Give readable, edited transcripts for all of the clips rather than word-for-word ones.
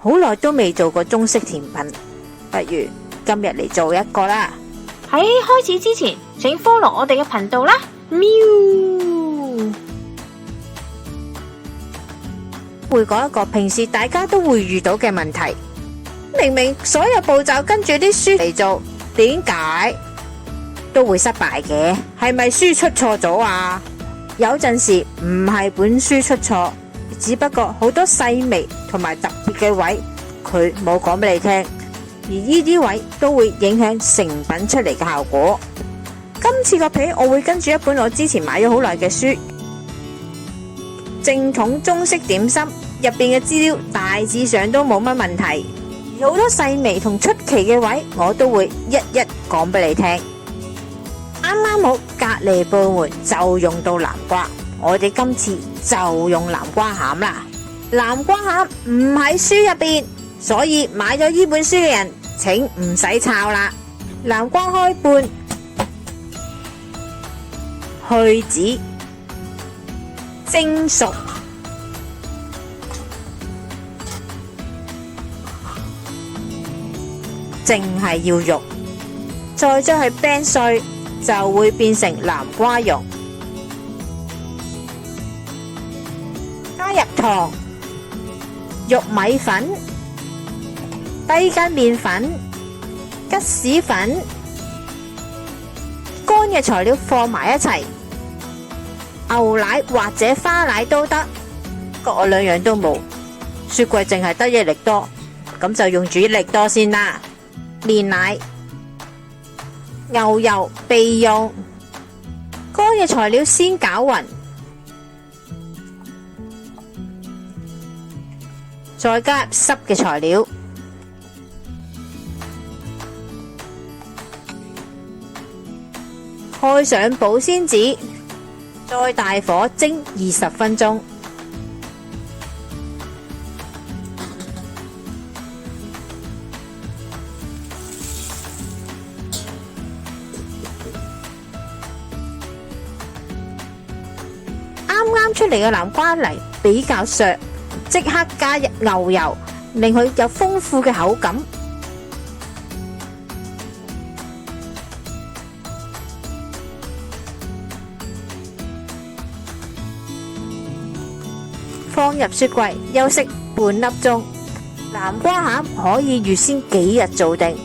好耐都未做過中式甜品，不如今日嚟做一個啦。喺開始之前，請 follow 我哋嘅頻道啦。喵！會講一個平時大家都會遇到嘅問題，明明所有步驟跟住啲書嚟做，點解都會失敗嘅？係咪書出錯咗啊？有陣時唔係本書出錯，只不過好多細微同埋特別嘅位，佢冇講俾你聽，而呢啲位都會影響成品出嚟嘅效果。今次個皮我會跟住一本我之前買咗好耐嘅書，正統中式點心，入邊嘅資料大致上都冇乜問題，而好多細微同出奇嘅位，我都會一一講俾你聽。啱啱好隔離部門就用到南瓜，我哋今次就用南瓜餡啦。南瓜餡唔喺書入邊，所以買咗呢本書嘅人請唔使抄啦。南瓜開半，去籽，蒸熟，淨係要肉，再將佢冰碎，就會變成南瓜蓉。加入糖、玉米粉、低筋麵粉、吉士粉，乾嘅材料放埋一齊。牛奶或者花奶都得，不過我兩樣都冇，雪櫃淨係得益力多，咁就用住益力多先啦。煉奶、牛油備用，乾嘅材料先攪勻，再加入濕嘅材料，開上保鮮紙，再大火蒸20分鐘。啱啱出嚟嘅南瓜泥比較削，即刻加入牛油，令佢有豐富嘅口感。放入雪櫃休息半粒鐘。南瓜餡可以預先幾日做定，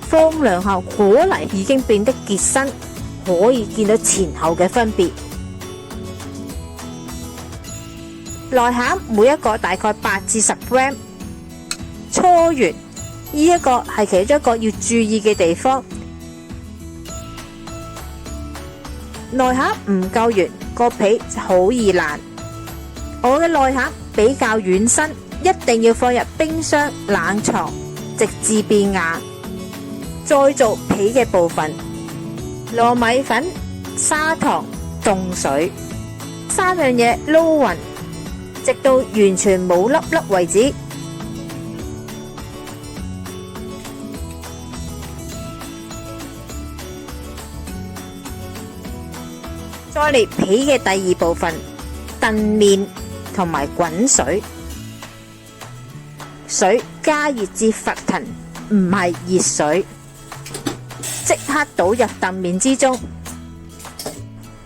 放涼後果泥已經變得結身，可以見到前後嘅分別。內餡每一個大概8至10 gram， 搓完呢一個係其中一個要注意嘅地方。內餡唔夠圓，個皮好易爛。我嘅內餡比較軟身，一定要放入冰箱冷藏，直至變硬。再做皮嘅部分，糯米粉、砂糖、凍水3樣嘢撈勻，直到完全冇粒粒為止。再嚟皮嘅第二部分，燉麵同埋滾水，水加熱至沸騰，唔係熱水，即刻倒入燉麵之中，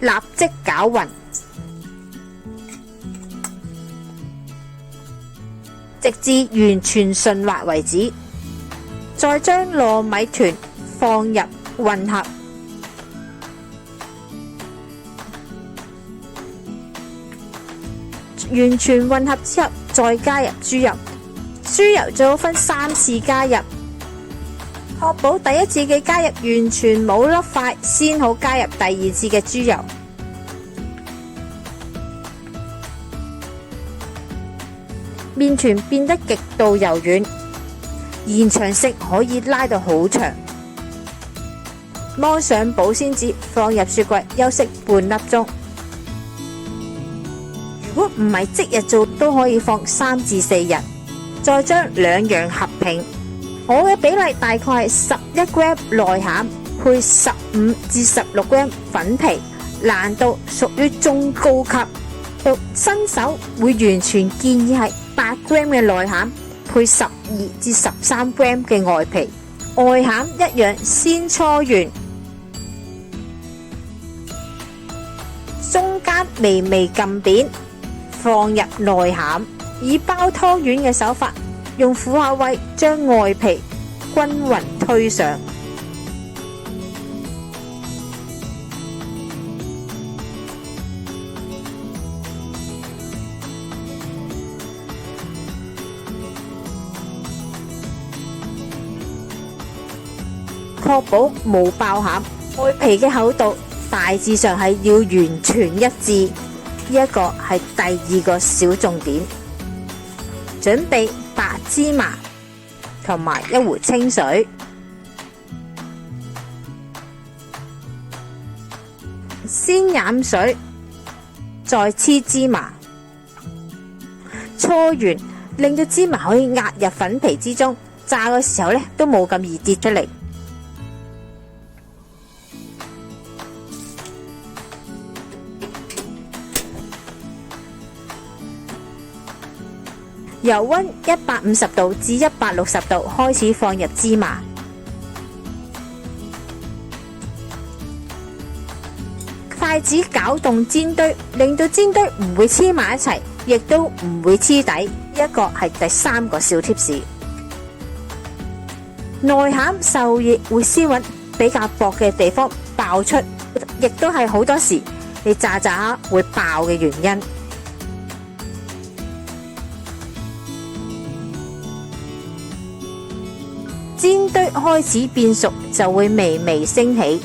立即攪勻，直至完全順滑為止。再將糯米團放入混合，完全混合之後，再加入豬油。豬油最好分3次加入，確保第一次嘅加入完全冇粒塊，先好加入第二次嘅豬油。麵團變得極度柔軟，延長式可以拉到好長。摸上保鮮紙，放入雪櫃休息半粒鐘。如果唔係即日做，都可以放3至4日，再將兩樣合併。我嘅比例大概係11 gram 內餡配15至16 gram 粉皮，難度屬於中高級。到新手會完全建議係8g 嘅內餡配12至13g 嘅外皮，外餡一樣先搓完，中間微微撳扁，放入內餡，以包湯圓嘅手法，用虎口位將外皮均勻推上。確保冇爆餡，外皮嘅厚度大致上係要完全一致，呢一個係第2個小重點。準備白芝麻同埋1壺清水，先染水，再黐芝麻，搓完令到芝麻可以壓入粉皮之中，炸嘅時候都冇咁易跌出嚟。油溫150度至160度開始放入芝麻，筷子攪動煎堆，令到煎堆唔會黐埋一齊，亦都唔會黐底。一個係第3個小貼士。內餡受熱會先揾比較薄嘅地方爆出，亦都係好多時你炸炸會爆嘅原因。煎堆開始變熟就會微微升起，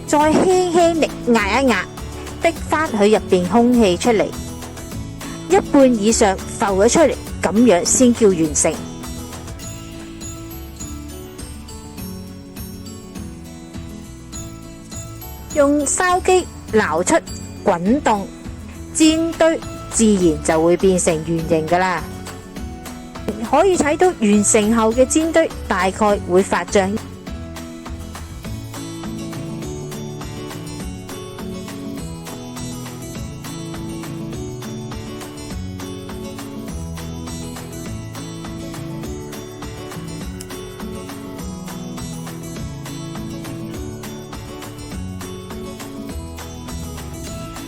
再輕輕力壓一壓，逼返佢入邊空氣出嚟，一半以上浮咗出嚟，咁樣先叫完成。用筲箕撈出滾動，煎堆自然就會變成圓形㗎喇。可以睇到完成後嘅煎堆大概會發脹。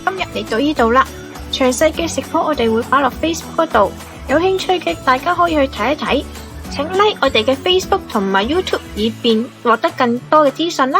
今日嚟到呢度啦，詳細嘅食譜我哋會擺落 Facebook 嗰度。有興趣嘅大家可以去睇一睇，請 like 我哋嘅 Facebook 同埋 YouTube， 以便獲得更多嘅資訊啦。